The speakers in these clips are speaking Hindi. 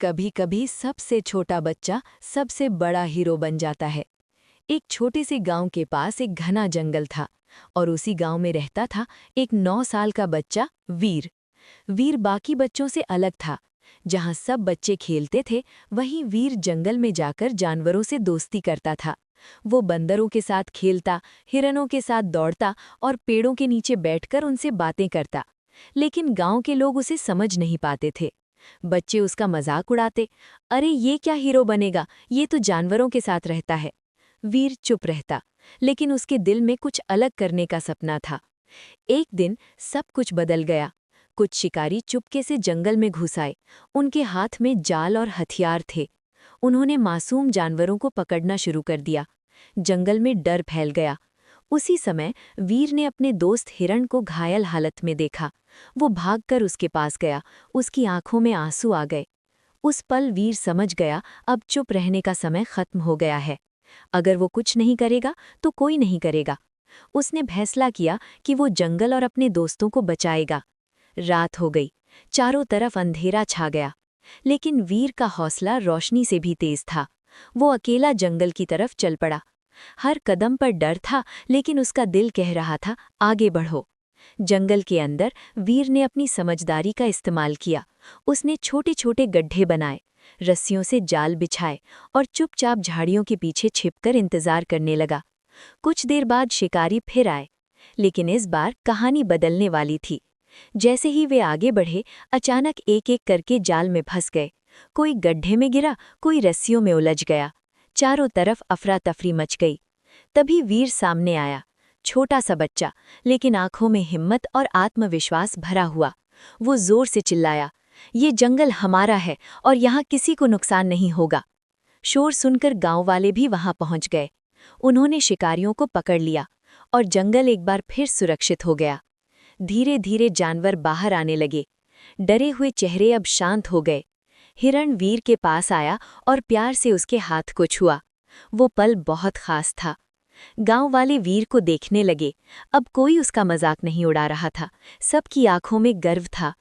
कभी कभी सबसे छोटा बच्चा सबसे बड़ा हीरो बन जाता है। एक छोटे से गांव के पास एक घना जंगल था और उसी गांव में रहता था एक 9 साल का बच्चा वीर। वीर बाकी बच्चों से अलग था। जहां सब बच्चे खेलते थे वहीं वीर जंगल में जाकर जानवरों से दोस्ती करता था। वो बंदरों के साथ खेलता, हिरणों के साथ दौड़ता और पेड़ों के नीचे बैठकर उनसे बातें करता। लेकिन गांव के लोग उसे समझ नहीं पाते थे। बच्चे उसका मजाक उड़ाते, अरे ये क्या हीरो बनेगा, ये तो जानवरों के साथ रहता है। वीर चुप रहता, लेकिन उसके दिल में कुछ अलग करने का सपना था। एक दिन सब कुछ बदल गया। कुछ शिकारी चुपके से जंगल में घुस आए। उनके हाथ में जाल और हथियार थे। उन्होंने मासूम जानवरों को पकड़ना शुरू कर दिया। जंगल में डर फैल गया। उसी समय वीर ने अपने दोस्त हिरण को घायल हालत में देखा। वो भागकर उसके पास गया। उसकी आंखों में आंसू आ गए। उस पल वीर समझ गया, अब चुप रहने का समय खत्म हो गया है। अगर वो कुछ नहीं करेगा तो कोई नहीं करेगा। उसने फैसला किया कि वो जंगल और अपने दोस्तों को बचाएगा। रात हो गई, चारों तरफ अंधेरा छा गया। लेकिन वीर का हौसला रोशनी से भी तेज था। वो अकेला जंगल की तरफ चल पड़ा। हर कदम पर डर था, लेकिन उसका दिल कह रहा था, आगे बढ़ो। जंगल के अंदर वीर ने अपनी समझदारी का इस्तेमाल किया। उसने छोटे छोटे गड्ढे बनाए, रस्सियों से जाल बिछाए और चुपचाप झाड़ियों के पीछे छिपकर इंतजार करने लगा। कुछ देर बाद शिकारी फिर आए, लेकिन इस बार कहानी बदलने वाली थी। जैसे ही वे आगे बढ़े, अचानक एक एक करके जाल में फंस गए। कोई गड्ढे में गिरा, कोई रस्सियों में उलझ गया। चारों तरफ अफरा तफरी मच गई। तभी वीर सामने आया, छोटा सा बच्चा, लेकिन आंखों में हिम्मत और आत्मविश्वास भरा हुआ। वो जोर से चिल्लाया, ये जंगल हमारा है और यहाँ किसी को नुकसान नहीं होगा। शोर सुनकर गांव वाले भी वहां पहुंच गए। उन्होंने शिकारियों को पकड़ लिया और जंगल एक बार फिर सुरक्षित हो गया। धीरे धीरे जानवर बाहर आने लगे। डरे हुए चेहरे अब शांत हो गए। हिरण वीर के पास आया और प्यार से उसके हाथ को छुआ। वो पल बहुत खास था। गांव वाले वीर को देखने लगे। अब कोई उसका मजाक नहीं उड़ा रहा था। सबकी आंखों में गर्व था।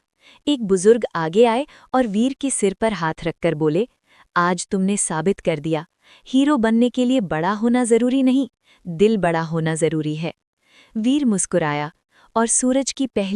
एक बुजुर्ग आगे आए और वीर के सिर पर हाथ रखकर बोले, आज तुमने साबित कर दिया, हीरो बनने के लिए बड़ा होना जरूरी नहीं, दिल बड़ा होना जरूरी है। वीर मुस्कुराया और सूरज की पहली